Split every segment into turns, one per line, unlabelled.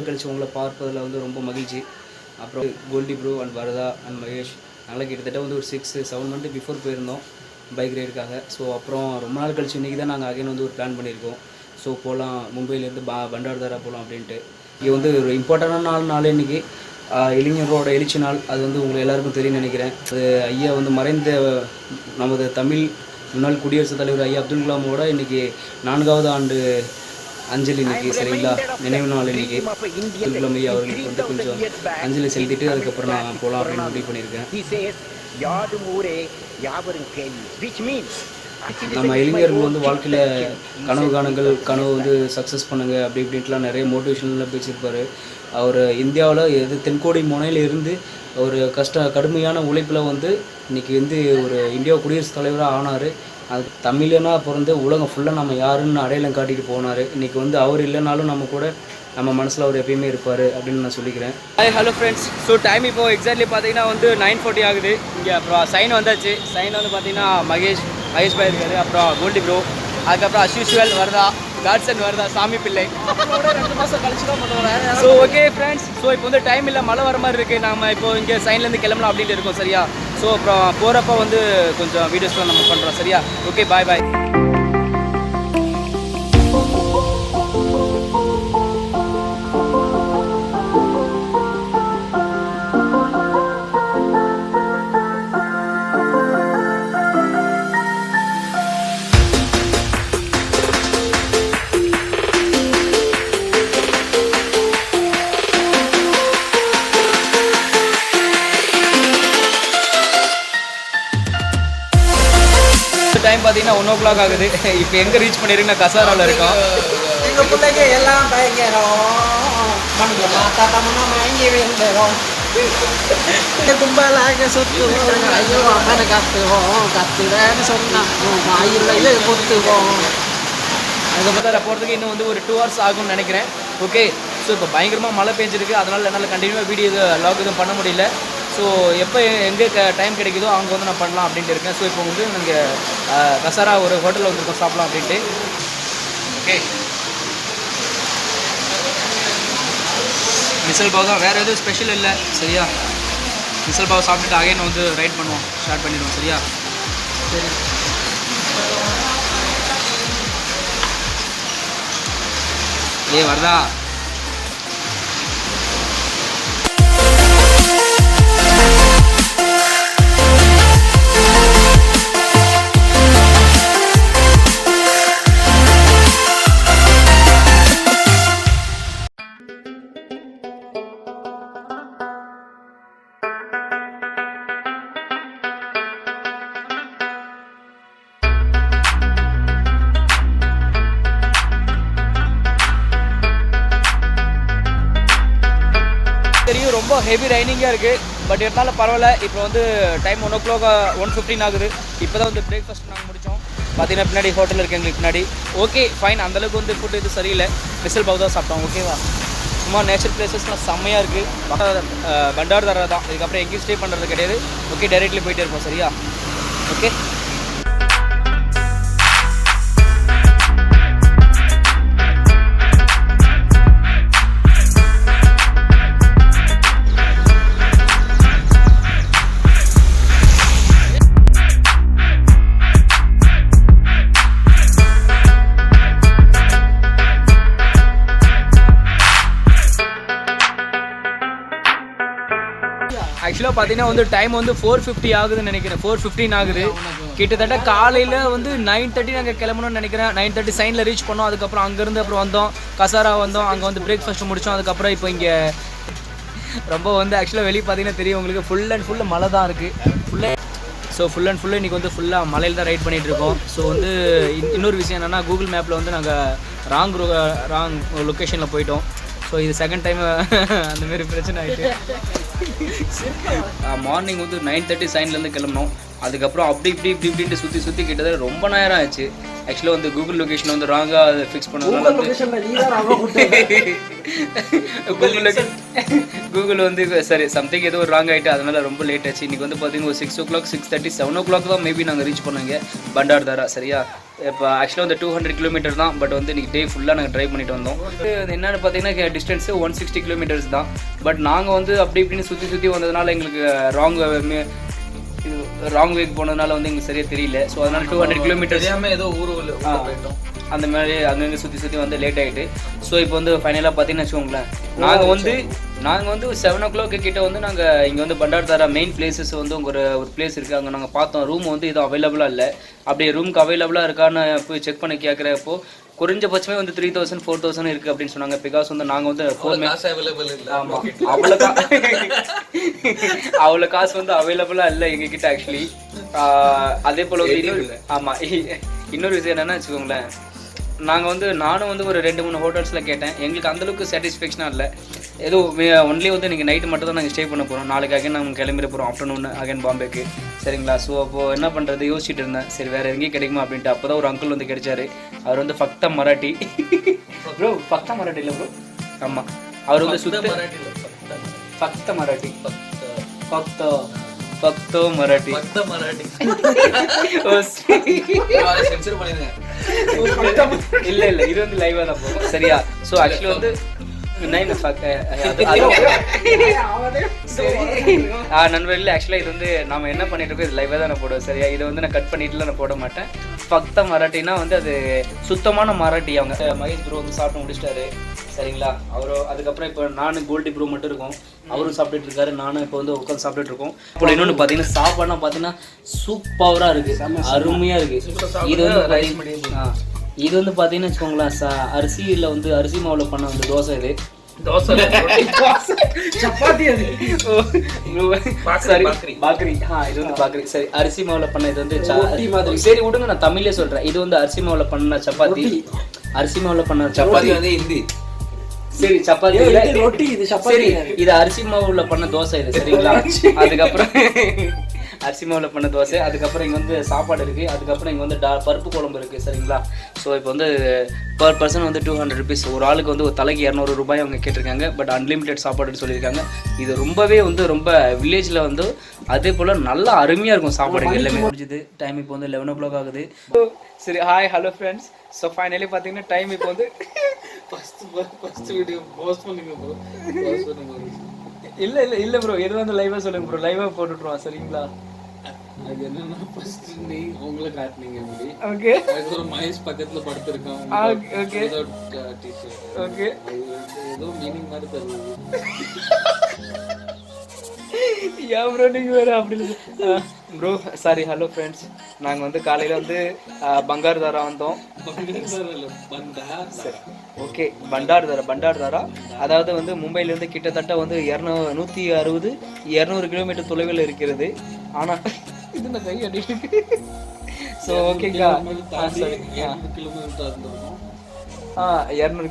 நாள் கழிச்சு உங்களை பார்ப்பதில் வந்து ரொம்ப மகிழ்ச்சி. அப்புறம் கோல்டி ப்ரோ அண்ட் வரதா அண்ட் மகேஷ் நாங்கள் கிட்டத்தட்ட வந்து ஒரு 6-7 மந்த் பிஃபோர் போயிருந்தோம் பைக் ரைடுக்காக. ஸோ அப்புறம் ரொம்ப நாள் கழிச்சு இன்றைக்கி தான் நாங்கள் அகைன் வந்து ஒரு பிளான் பண்ணியிருக்கோம். ஸோ போகலாம் மும்பையிலேருந்து பண்டார்தாரா போகலாம் அப்படின்ட்டு. இது வந்து ஒரு இம்பார்ட்டண்டான நாள் இன்றைக்கி இளைஞரோட எழுச்சி நாள். அது வந்து உங்களுக்கு எல்லாருக்கும் தெரியும் நினைக்கிறேன். அது ஐயா வந்து மறைந்த நமது தமிழ் முன்னாள் குடியரசுத் தலைவர் ஐயா அப்துல் கலாமோட இன்றைக்கி 4வது ஆண்டு அஞ்சலி இன்னைக்கு. சரிங்களா, நினைவு நாள் இன்னைக்கு. அப்துல் கலாம் ஐயா அவர்களுக்கு வந்து கொஞ்சம் அஞ்சலி செலுத்திட்டு அதுக்கப்புறம் நான் போகலாம் அப்படின்னு முடிவு பண்ணியிருக்கேன். நம்ம இளைஞர்கள் வந்து வாழ்க்கையில் கனவு வந்து சக்ஸஸ் பண்ணுங்கள் அப்படி இப்படின்ட்டுலாம் நிறைய மோட்டிவேஷனெலாம் பேசியிருப்பார். அவர் இந்தியாவில் தென்கோடி முனையில் இருந்து ஒரு கடுமையான உழைப்பில் வந்து இன்றைக்கி வந்து ஒரு இந்தியா குடியரசுத் தலைவராக ஆனார். அது தமிழனாக பிறந்து உலகம் ஃபுல்லாக நம்ம யாருன்னு அடையாளம் காட்டிட்டு போனார். இன்றைக்கி வந்து அவர் இல்லைனாலும் நம்ம மனசில் அவர் எப்பயுமே இருப்பார் அப்படின்னு நான் சொல்லிக்கிறேன். ஹலோ ஃப்ரெண்ட்ஸ், ஸோ டைம் இப்போது எக்ஸாக்ட்லி பார்த்தீங்கன்னா வந்து 9:40 ஆகுது இங்கே. அப்புறம் சைன் வந்தாச்சு. சைன் வந்து பார்த்தீங்கன்னா மகேஷ் பாய் இருக்காரு, அப்புறம் கோல்டி ப்ரோ, அதுக்கப்புறம் அஸ்யூஷுவல் வரதா, காட்சன் வரதா, சாமி பிள்ளை 2 மாதம் கழிச்சு தான் பண்ணுவாங்க. ஸோ ஓகே ஃப்ரெண்ட்ஸ், ஸோ இப்போ வந்து டைம் இல்லை, மழை வர மாதிரி இருக்குது. நம்ம இப்போ இங்கே சைன்லேருந்து கிளம்பலாம் அப்படின்ட்டு இருக்கோம். சரியா, ஸோ அப்புறம் போகிறப்ப வந்து கொஞ்சம் வீடியோஸ்லாம் நம்ம பண்ணுறோம். சரியா, ஓகே, பாய் பாய். டைம் பார்த்தீங்கன்னா 1 o'clock ஆகுது. இப்போ எங்கே ரீச் பண்ணியிருக்குன்னா கசாராவில் இருக்கோம்.
எங்கள் பிள்ளைங்க எல்லாம் பயங்கரம் மங்கி வேண்டுறோம் கும்பலாக சுற்றுவோம். ஐயோ அம்மனை கத்துவேன்னு சொன்னான் மயிலையே கொத்துவோம்.
அதுக்கப்புறம் போகிறதுக்கு இன்னும் வந்து ஒரு 2 hours ஆகும்னு நினைக்கிறேன். ஓகே, ஸோ இப்போ பயங்கரமாக மழை பெஞ்சிருக்கு. அதனால் என்னால் கண்டினியூவாக வீடியோ லாக் எதுவும் பண்ண முடியல. ஸோ எப்போ எங்கே டைம் கிடைக்குதோ அவங்க வந்து நான் பண்ணலாம் அப்படின்ட்டு இருக்கேன். ஸோ இப்போ வந்து நாங்கள் கசாரா ஒரு ஹோட்டலில் வந்துருக்கோம் சாப்பிடலாம் அப்படின்ட்டு. ஓகே, மிசல் பாவ் தான், வேறு எதுவும் ஸ்பெஷல் இல்லை. சரியா, மிசல் பாவ் சாப்பிட்டுட்டு அகைன் வந்து ரைட் பண்ணுவோம், ஸ்டார்ட் பண்ணிடுவோம். சரியா, சரி. வரதா தெரியும், ரொம்ப ஹெவி ரைனிங்காக இருக்குது. பட் இருந்தாலும் பரவாயில்ல. இப்போ வந்து டைம் 1 o'clock 1:15 ஆகுது. இப்போ தான் வந்து பிரேக்ஃபாஸ்ட் நாங்கள் முடித்தோம். பார்த்தீங்கன்னா பின்னாடி ஹோட்டல் இருக்குது எங்களுக்கு பின்னாடி. ஓகே ஃபைன், அந்தளவுக்கு வந்து ஃபுட்டு இது சரியில்லை. மிசல் பாவ் தான் சாப்பிட்டோம். ஓகேவா, சும்மா நேச்சர் பிளேசஸ்லாம் செம்மையாக இருக்குது. பண்டார்தாரா தான், இதுக்கப்புறம் எங்கேயும் ஸ்டே பண்ணுறது கிடையாது. ஓகே, டைரெக்ட்லி போயிட்டே இருப்போம். சரியா, ஓகே. ஆக்சுவலாக பார்த்தீங்கன்னா வந்து டைம் வந்து 4:50 ஆகுதுன்னு நினைக்கிறேன். 4:15 ஆகுது. கிட்டத்தட்ட காலையில் வந்து 9:30 நாங்கள் கிளம்பணும்னு நினைக்கிறேன். 9:30 சைனில் ரீச் பண்ணோம். அதுக்கப்புறம் அங்கேருந்து அப்புறம் வந்தோம், கசாரா வந்தோம். அங்கே வந்து பிரேக்ஃபாஸ்ட் முடித்தோம். அதுக்கப்புறம் இப்போ இங்கே ரொம்ப வந்து ஆக்சுவலாக வெளியே பார்த்தீங்கன்னா தெரியும் உங்களுக்கு, ஃபுல் அண்ட் ஃபுல்லு மழை தான் இருக்குது. ஃபுல் அண்ட் ஃபுல்லு இன்றைக்கி வந்து ஃபுல்லாக மலையில் தான் ரைட் பண்ணிகிட்டு இருக்கோம். ஸோ வந்து இன்னொரு விஷயம் என்னென்னா, கூகுள் மேப்பில் வந்து நாங்கள் ராங் லொக்கேஷனில் போயிட்டோம். ஸோ இது செகண்ட் டைம் அந்தமாரி பிரச்சனை ஆகிட்டு. மார்னிங் வந்து 9:30 சைன்லேருந்து கிளம்பணும். அதுக்கப்புறம் இப்படின்ட்டு சுற்றி கிட்டத்தட்ட ரொம்ப நேரம் ஆச்சு. ஆக்சுவலாக வந்து கூகுள் லொக்கேஷன் வந்து ராங்காக ஃபிக்ஸ் பண்ணதுனால கூகுள் வந்து சரி சம்திங் ஏதோ ஒரு ராங் ஆகிட்டு அதனால ரொம்ப லேட் ஆச்சு. இன்றைக்கி வந்து பார்த்தீங்கன்னா ஒரு 6 o'clock 6:30 7 o'clock தான் மேபி நாங்கள் ரீச் பண்ணாங்க பண்டார்தாரா. சரியா இப்போ ஆக்சுவலாக வந்து 200 கிலோமீட்டர் தான். பட் வந்து இன்றைக்கி டே ஃபுல்லாக நாங்கள் ட்ரைவ் பண்ணிட்டு வந்தோம். என்னென்னு பார்த்தீங்கன்னா டிஸ்டன்ஸு 160 கிலோமீட்டர்ஸ் தான். பட் நாங்கள் வந்து அப்படி இப்படின்னு சுற்றி வந்ததுனால எங்களுக்கு ராங் வேக் போனதுனால வந்து எங்களுக்கு சரியாக தெரியல. ஸோ அதனால் 200 கிலோமீட்டர்ஸ்
ஏதோ ஊர் போயிட்டோம்.
அந்த மாதிரி அங்கங்கே சுற்றி வந்து லேட் ஆகிட்டு. ஸோ இப்போ வந்து ஃபைனலாக பார்த்தீங்கன்னு வச்சுக்கோங்களேன், நாங்கள் வந்து 7 o'clock கிட்ட வந்து நாங்கள் இங்கே வந்து பண்டார்தாரா மெயின் பிளேசஸ் வந்து ஒரு பிளேஸ் இருக்குது. அங்கே நாங்கள் பார்த்தோம். ரூம் வந்து எதுவும் அவைலபிளாக இல்லை. அப்படியே ரூமுக்கு அவைலபிளாக இருக்கான்னு போய் செக் பண்ணி கேட்குறப்போ குறைஞ்சபட்சமே வந்து 3000 4000 இருக்குது அப்படின்னு சொன்னாங்க. பிகாஸ் வந்து நாங்கள் வந்து ஆமாம் அவ்வளோ காசு வந்து அவைலபிளாக இல்லை எங்ககிட்ட ஆக்சுவலி. அதே போல் வந்து ஆமாம் இன்னொரு விஷயம் என்னென்னா வச்சுக்கோங்களேன், நானும் வந்து ஒரு 2-3 ஹோட்டல்ஸில் கேட்டேன். எங்களுக்கு அந்தளவுக்கு சாட்டிஸ்ஃபேக்ஷனாக இல்லை. ஏதோ ஒன்லி வந்து நீங்கள் நைட்டு மட்டும் தான் நாங்கள் ஸ்டே பண்ண போகிறோம். நாளைக்கு அகைன் நாங்கள் கிளம்பிட போகிறோம் ஆஃப்டர்நூன் அகைன் பாம்பேக்கு. சரிங்களா? ஸோ அப்போது என்ன பண்ணுறது யோசிச்சுட்டு இருந்தேன். சரி வேறு எங்கேயும் கிடைக்குமா அப்படின்ட்டு. அப்போ தான் ஒரு அங்கிள் வந்து கிடைச்சாரு. அவர் வந்து ஃபக்தா மராட்டி ப்ரோ. ஃபக்தா மராட்டி இல்லை ப்ரோ. ஆமாம் அவர் வந்து ஃபக்தா மராட்டி ஃபக்தோ மராட்டி இல்லை இது வந்து லைவாக தான் போகும். சரியா? ஸோ ஆக்சுவலி வந்து நண்பர்கள் ஆக்சுவலாக இது வந்து நம்ம என்ன பண்ணிட்டு இருக்கோம், இது லைவாக தான் நான் போடுவேன். சரியா? இதை வந்து நான் கட் பண்ணிட்டுலாம் நான் போட மாட்டேன். ஃபக்தா மராட்டினா வந்து அது சுத்தமான மராட்டி. அவங்க மகேஷ் ப்ரோ வந்து சாப்பிட்டு முடிச்சிட்டாரு. சரிங்களா? அதுக்கப்புறம் இப்போ நானும் கோல்டி ப்ரோ மட்டும் இருக்கோம். அவரும் சாப்பிட்டுட்டு இருக்காரு, நானும் இப்போ வந்து உட்காந்து சாப்பிட்டுட்டு இருக்கோம். இப்போ இன்னொன்று பார்த்தீங்கன்னா சாப்பாடுலாம் பார்த்தீங்கன்னா சூப்பராக இருக்குது, அருமையாக இருக்குது. இது வந்து பார்த்தீங்கன்னு வச்சுக்கோங்களேன், அரிசியில் வந்து அரிசி மாவில் பண்ண வந்து தோசை. இது சப்பாத்தி பாக்கரி. இது வந்து பாக்கரி. சரி அரிசி மாவுல பண்ண இது வந்து சரி விடுங்க நான் தமிழ்ல சொல்றேன். இது வந்து அரிசி மாவுல பண்ண சப்பாத்தி. அரிசி மாவுல பண்ண சப்பாத்தி வந்து ஹிந்தி. சரி சப்பாத்தி ரொட்டி. இது சப்பாத்தி. இது அரிசி மாவுல பண்ண தோசை. இது சரிங்களா? அதுக்கப்புறம் அரிசி மாவில் பண்ண தோசை. அதுக்கப்புறம் இங்கே வந்து சாப்பாடு இருக்குது. அதுக்கப்புறம் இங்கே வந்து பருப்பு குழம்பு இருக்குது. சரிங்களா? ஸோ இப்போ வந்து பர் பர்சன் வந்து 200 rupees. ஒரு ஆளுக்கு வந்து ஒரு தலைக்கு 200 ரூபாய் அவங்க கேட்டிருக்காங்க. பட் அன்லிமிட்டெட் சாப்பாடுன்னு சொல்லியிருக்காங்க. இது ரொம்பவே வந்து ரொம்ப வில்லேஜில் வந்து அதே போல் நல்லா அருமையாக இருக்கும் சாப்பாடு. எல்லாமே முடிஞ்சுது. டைம் இப்போ வந்து 11 o'clock ஆகுது. சரி hi hello friends. So finally பார்த்தீங்கன்னா டைம் இப்போ வந்து ஃபஸ்ட் வீடியோ போஸ்ட் பண்ணுங்க ப்ரோ. இல்லை ப்ரோ எது வந்து லைவாக சொல்லுங்கள் ப்ரோ. லைவாக போட்டுட்ருவோம். சரிங்களா? அது என்னன்னா ஃபர்ஸ்ட் நீ உங்களை காட்டுனீங்க அப்படி. ஓகே. அதுக்கப்புறம் மகேஷ் பக்கத்துல படுத்திருக்கான். ஓகே. ஓகே. ஏதோ மீனிங் மாதிரி தருது. யா ப்ரோ நீங்க வேற அப்படி ப்ரோ. Sorry hello friends. நாங்கள் வந்து காலையில் வந்து பங்கார்தாரா வந்தோம். ஓகே பண்டார்தாரா அதாவது வந்து மும்பையிலேருந்து கிட்டத்தட்ட வந்து 160-200 கிலோமீட்டர் தொலைவில் இருக்கிறது. ஆனால் இது நான் கை அடிச்சு. ஸோ ஓகேங்களா? 200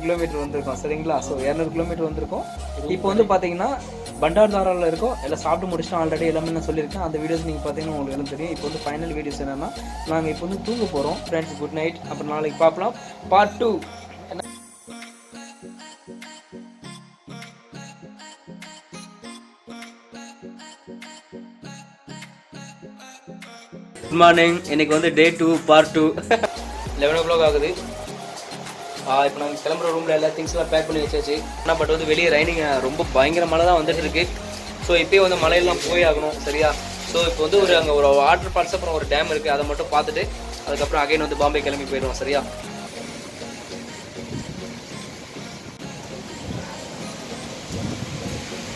கிலோமீட்டர் வந்திருக்கோம். சரிங்களா? ஸோ 200 கிலோமீட்டர் வந்திருக்கோம். இப்போ வந்து பார்த்தீங்கன்னா பண்டார்தாராவில் இருக்கோம். எல்லாம் சாப்பிட்டு முடிச்சுட்டு ஆல்ரெடி எல்லாமே நான் சொல்லியிருக்கேன். அந்த வீடியோஸ் நீங்கள் பார்த்தீங்கன்னா உங்களுக்கு எல்லாம் தெரியும். இப்போ வந்து ஃபைனல் வீடியோஸ் என்னென்னா நாங்கள் இப்போ வந்து தூங்க போகிறோம். Friends good night. அப்புறம் நாளைக்கு பார்க்கலாம் பார்ட் 2. Good morning. இன்னைக்கு வந்து டே 2 பார்ட் 2. 11 o'clock ஆகுது. இப்போ நாங்கள் கிளம்புற ரூமில் எல்லா திங்ஸ்லாம் பேக் பண்ணி வச்சாச்சு. ஆனால் பட் வந்து வெளியே ரைனிங் ரொம்ப பயங்கர மழை தான் வந்துட்டு இருக்கு. ஸோ இப்போயே வந்து மழையெல்லாம் போய் ஆகணும். சரியா? ஸோ இப்போ வந்து அங்கே ஒரு வாட்டர் ஃபால்ஸ் அப்புறம் ஒரு டேம் இருக்குது. அதை மட்டும் பார்த்துட்டு அதுக்கப்புறம் அகைன் வந்து பாம்பே கிளம்பி போயிடுவோம். சரியா?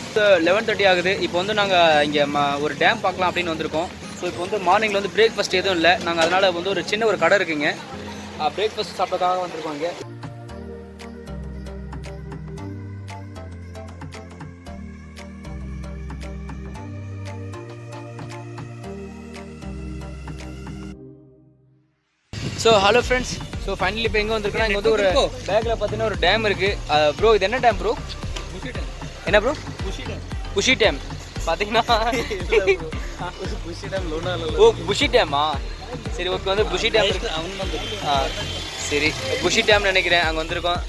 இப்போ 11:30 ஆகுது. இப்போ வந்து நாங்கள் இங்கே ஒரு டேம் பார்க்கலாம் அப்படின்னு வந்திருக்கோம். ஸோ இப்போ வந்து மார்னிங்கில் வந்து பிரேக்ஃபாஸ்ட் எதுவும் இல்லை. நாங்கள் அதனால் வந்து ஒரு சின்ன ஒரு கடை இருக்குங்க. பிரேக்ஃபாஸ்ட் சாப்பிட்றதுக்காக வந்திருக்கோம் இங்கே. So hello friends. So finally இப்போ எங்கே வந்திருக்கோன்னா இங்கே வந்து ஒரு பேக்கில் பார்த்தீங்கன்னா ஒரு டேம் இருக்குது. ப்ரோ இது என்ன டேம் ப்ரோ? என்ன ப்ரோ? புஷி டேம் பார்த்தீங்கன்னா. ஓ புஷி டேமா? சரி ஓகே. வந்து புஷி டேம் சரி புஷி டேம்னு நினைக்கிறேன். அங்கே வந்திருக்கோம்.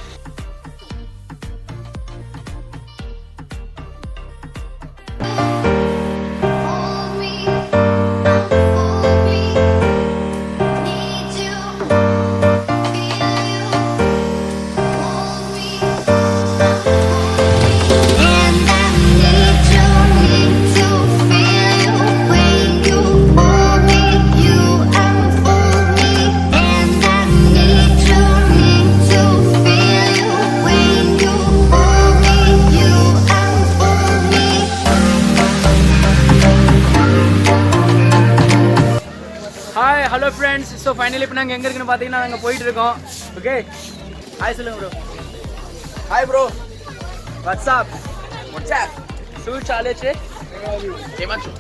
Hello friends. ஸோ ஃபைனலி இப்போ நாங்கள் எங்கே இருக்குன்னு பார்த்தீங்கன்னா நாங்கள் போயிட்டு இருக்கோம். ஓகே, ஹாய் சொல்லுங்க bro.
Hi bro.
WhatsApp
What's up?
શું ચાલે છે?
Himanshu.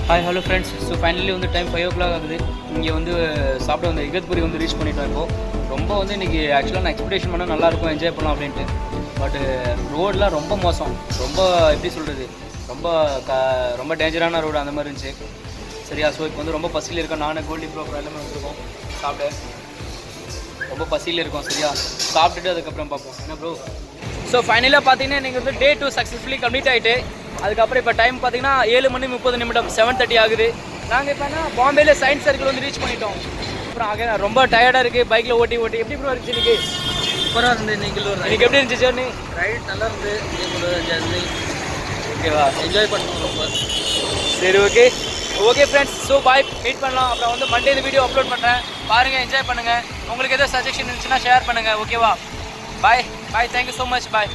Hi hello friends. So finally வந்து டைம் 5 o'clock ஆகுது. இங்கே வந்து சாப்பிட வந்து இகத்புரி வந்து ரீச் பண்ணிட்டோம். இப்போது ரொம்ப வந்து இன்றைக்கி ஆக்சுவலாக நான் எக்ஸ்பெக்டேஷன் பண்ணால் நல்லாயிருக்கும், என்ஜாய் பண்ணலாம் அப்படின்ட்டு. பட்டு ரோடெலாம் ரொம்ப மோசம், ரொம்ப எப்படி சொல்கிறது, ரொம்ப டேஞ்சரான ரோடு அந்த மாதிரி இருந்துச்சு. சரியா? ஸோ இப்போ வந்து ரொம்ப பசியில் இருக்கோம். நானும் கோல்டி ப்ரோ எல்லாமே வந்துருக்கோம் சாப்பிட. ரொம்ப பசியில் இருக்கோம். சரியா? சாப்பிட்டுட்டு அதுக்கப்புறம் பார்ப்போம் என்ன ப்ரோ. ஸோ ஃபைனலாக பார்த்தீங்கன்னா நீங்கள் வந்து டே 2 சக்ஸஸ்ஃபுல்லி கம்ப்ளீட் ஆகிட்டு. அதுக்கப்புறம் இப்போ டைம் பார்த்தீங்கன்னா 7:30 7:30 ஆகுது. நாங்கள் இப்போ பாம்பேயில் சயின்ஸ் சர்க்கிள் வந்து ரீச் பண்ணிட்டோம். அப்புறம் ஆக ரொம்ப டயர்டாக இருக்குது பைக்கில் ஓட்டி எப்படி ப்ரோ இருந்துச்சு இன்றைக்கி?
சூப்பராக இருந்து
இன்னைக்கு எப்படி இருந்துச்சு ஜர்னி?
ரைட் நல்லா இருந்து ஜர்னி.
ஓகேவா?
என்ஜாய் பண்ணோம் ரொம்ப.
சரி okay okay friends. So bye, meet பண்ணலாம். அப்புறம் வந்து மண்டே இந்த வீடியோ அப்லோட் பண்ணுறேன், பாருங்கள், என்ஜாய் பண்ணுங்கள். உங்களுக்கு எதாவது சஜஷன் இருந்துச்சுன்னா ஷேர் பண்ணுங்கள். ஓகேவா? பாய் பாய், தேங்க்யூ ஸோ மச், பாய்.